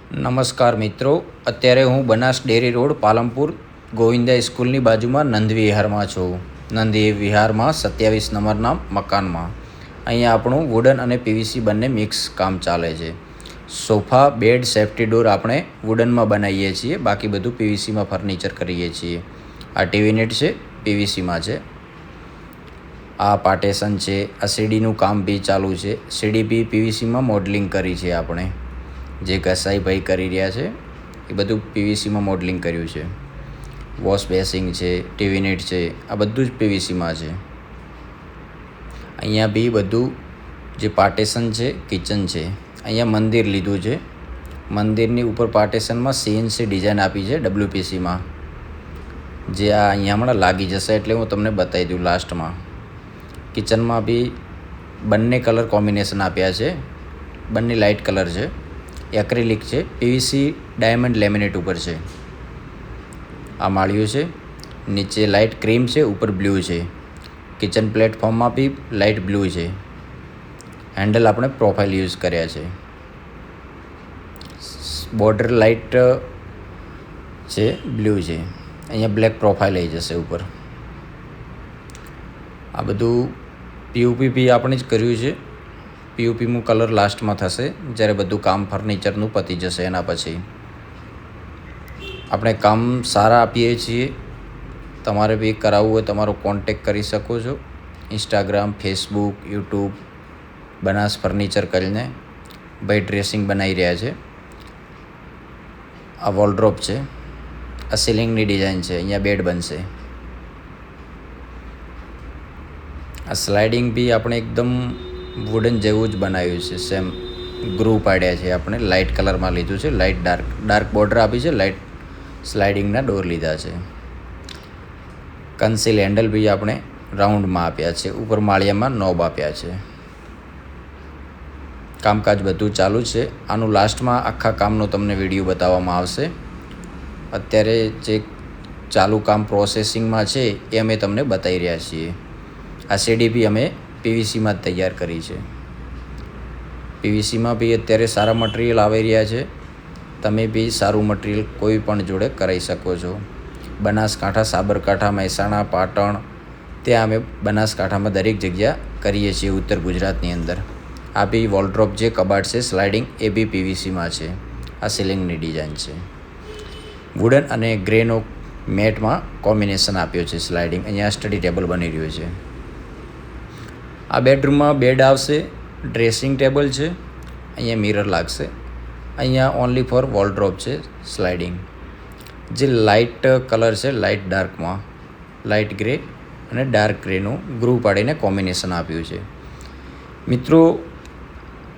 નમસ્કાર મિત્રો, અત્યારે હું બનાસ ડેરી રોડ પાલનપુર ગોવિંદા સ્કૂલની બાજુમાં નંદ વિહારમાં છું. નંદ વિહારમાં 27 નંબરના મકાનમાં અહીંયા આપણું વુડન અને પીવીસી બંને મિક્સ કામ ચાલે છે. સોફા, બેડ, સેફ્ટી ડોર આપણે વુડનમાં બનાવીએ છીએ, બાકી બધું પીવીસીમાં ફર્નિચર કરીએ છીએ. આ ટીવી નેટ છે, પીવીસીમાં છે. આ પાર્ટેશન છે. આ સીડીનું કામ બી ચાલુ છે. સીડી બી પીવીસીમાં મોડલિંગ કરી છે આપણે. જે ઘસાઈ ભાઈ કરી રહ્યા છે એ બધું પીવીસીમાં મોડલિંગ કર્યું છે. વોશ બેસિંગ છે, ટીવી નેટ છે, આ બધું જ પીવીસીમાં છે. અહીંયા બી બધું જે પાર્ટેશન છે, કિચન છે. અહીંયા મંદિર લીધું છે. મંદિરની ઉપર પાર્ટેશનમાં સીએનસી ડિઝાઇન આપી છે ડબ્લ્યુપીસીમાં, જે આ અહીંયા હમણાં લાગી જશે એટલે હું તમને બતાવી દઉં લાસ્ટમાં. કિચનમાં બી બંને કલર કોમ્બિનેશન આપ્યા છે, બંને લાઇટ કલર છે. એક્રેલિક છે, પીવીસી ડાયમંડ લેમિનેટ ઉપર છે. આ માળિયું છે, નીચે લાઇટ ક્રીમ છે, ઉપર બ્લુ છે. કિચન પ્લેટફોર્મમાં બી લાઇટ બ્લુ છે. હેન્ડલ આપણે પ્રોફાઇલ યુઝ કર્યા છે. બોર્ડર લાઇટ છે, બ્લુ છે. અહીંયા બ્લેક પ્રોફાઇલ આવી જશે ઉપર. આ બધું પીઓપી બી આપણે જ કર્યું છે. પીઓપીનું કલર લાસ્ટમાં થશે જ્યારે બધું કામ ફર્નિચરનું પતી જશે. એના પછી આપણે કામ સારા આપીએ છીએ. તમારે બી કરાવવું હોય તમારો કોન્ટેક કરી શકો છો. Instagram, Facebook, YouTube Banas furniture કરીને ભાઈ ડ્રેસિંગ બનાવી રહ્યા છે. આ વોલડ્રોપ છે. આ સીલિંગની ડિઝાઇન છે. અહીંયા બેડ બનશે. આ સ્લાઇડિંગ બી આપણે એકદમ વુડન જેવું જ બનાવ્યું છે. સેમ ગ્રૂ પાડ્યા છે આપણે. લાઇટ કલરમાં લીધું છે. લાઇટ ડાર્ક બોર્ડર આપી છે. લાઇટ સ્લાઇડિંગના ડોર લીધા છે. કન્સીલ હેન્ડલ બી આપણે રાઉન્ડમાં આપ્યા છે. ઉપર માળિયામાં નોબ આપ્યા છે. કામકાજ બધું ચાલુ છે. આનું લાસ્ટમાં આખા કામનો તમને વિડીયો બતાવવામાં આવશે. અત્યારે જે ચાલુ કામ પ્રોસેસિંગમાં છે એ અમે તમને બતાવી રહ્યા છીએ. આ સીડી બી અમે પીવીસીમાં જ તૈયાર કરી છે. પીવીસીમાં બી અત્યારે સારા મટીરિયલ આવી રહ્યા છે. તમે બી સારું મટીરિયલ કોઈ પણ જોડે કરાવી શકો છો. બનાસકાંઠા, સાબરકાંઠા, મહેસાણા, પાટણ, ત્યાં અમે બનાસકાંઠામાં દરેક જગ્યા કરીએ છીએ, ઉત્તર ગુજરાતની અંદર. આ બી વોલડ્રોપ જે કબાટ છે સ્લાઇડિંગ, એ બી પીવીસીમાં છે. આ સીલિંગની ડિઝાઇન છે. વુડન અને ગ્રેનો મેટમાં કોમ્બિનેશન આપ્યો છે સ્લાઇડિંગ. અહીંયા સ્ટડી ટેબલ બની રહ્યું છે. આ બેડરૂમમાં બેડ આવશે, ડ્રેસિંગ ટેબલ છે. અહીંયા મિરર લાગશે. અહીંયા ઓનલી ફોર વોલડ્રોપ છે સ્લાઇડિંગ. જે લાઇટ કલર છે, લાઇટ ડાર્કમાં લાઇટ ગ્રે અને ડાર્ક ગ્રેનું ગ્રૂ પાડીને કોમ્બિનેશન આપ્યું છે. મિત્રો,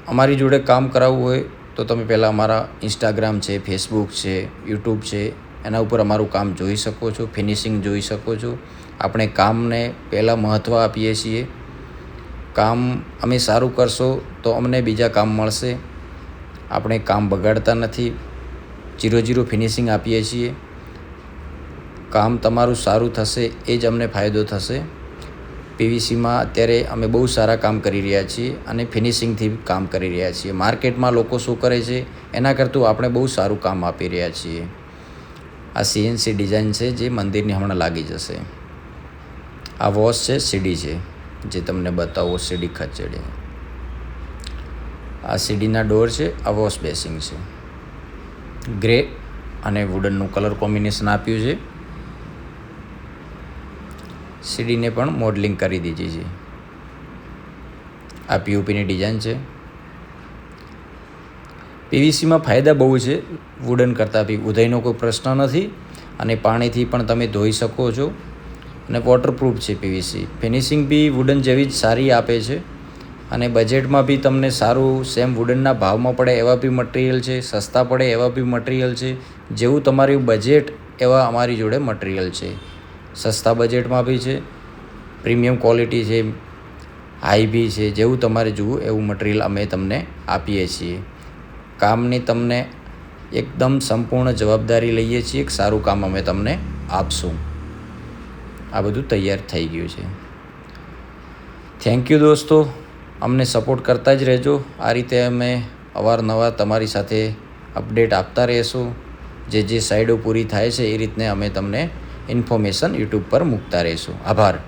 અમારી જોડે કામ કરાવવું હોય તો તમે પહેલાં અમારા ઇન્સ્ટાગ્રામ છે, ફેસબુક છે, યુટ્યુબ છે, એના ઉપર અમારું કામ જોઈ શકો છો. ફિનિશિંગ જોઈ શકો છો. આપણે કામને પહેલાં મહત્ત્વ આપીએ છીએ. કામ અમે સારું કરશો તો અમને બીજા કામ મળશે. આપણે કામ બગાડતા નથી. 0 ફિનિશિંગ આપીએ છીએ. કામ તમારું સારું થશે એ જ અમને ફાયદો થશે. પીવીસીમાં અત્યારે અમે બહુ સારા કામ કરી રહ્યા છીએ અને ફિનિશિંગથી કામ કરી રહ્યા છીએ. માર્કેટમાં લોકો શું કરે છે એના કરતાં આપણે બહુ સારું કામ આપી રહ્યા છીએ. આ સીએનસી ડિઝાઇન છે જે મંદિરની હમણાં લાગી જશે. આ વોશ છે, સીડી છે, જે તમને બતાવો સીડી ખચેડી. આ સીડીના ડોર છે. આ વોશ બેસિંગ છે. ગ્રે અને વુડનનું કલર કોમ્બિનેશન આપ્યું છે. સીડીને પણ મોડલિંગ કરી દીધી છે. આ પીઓપીની ડિઝાઇન છે. પીવીસીમાં ફાયદા બહુ છે વુડન કરતાં બી. ઉધઈનો કોઈ પ્રશ્ન નથી અને પાણીથી પણ તમે ધોઈ શકો છો અને વોટરપ્રૂફ છે પીવીસી. ફિનિશિંગ બી વુડન જેવી જ સારી આપે છે અને બજેટમાં બી તમને સારું સેમ વુડનના ભાવમાં પડે એવા બી મટીરિયલ છે, સસ્તા પડે એવા બી મટીરિયલ છે. જેવું તમારું બજેટ એવા અમારી જોડે મટીરિયલ છે. સસ્તા બજેટમાં બી છે, પ્રીમિયમ ક્વોલિટી છે, હાઈ બી છે. જેવું તમારે જોવું એવું મટીરિયલ અમે તમને આપીએ છીએ. કામની તમને એકદમ સંપૂર્ણ જવાબદારી લઈએ છીએ. એક સારું કામ અમે તમને આપશું. આ બધું તૈયાર થઈ ગયું છે. થેન્ક યુ દોસ્તો. અમને સપોર્ટ કરતા જ રહેજો. આ રીતે અમે અવારનવાર તમારી સાથે અપડેટ આપતા રહીશું. જે સાઇડો પૂરી થાય છે એ રીતને અમે તમને ઇન્ફોર્મેશન યુટ્યુબ પર મૂકતા રહીશું. આભાર.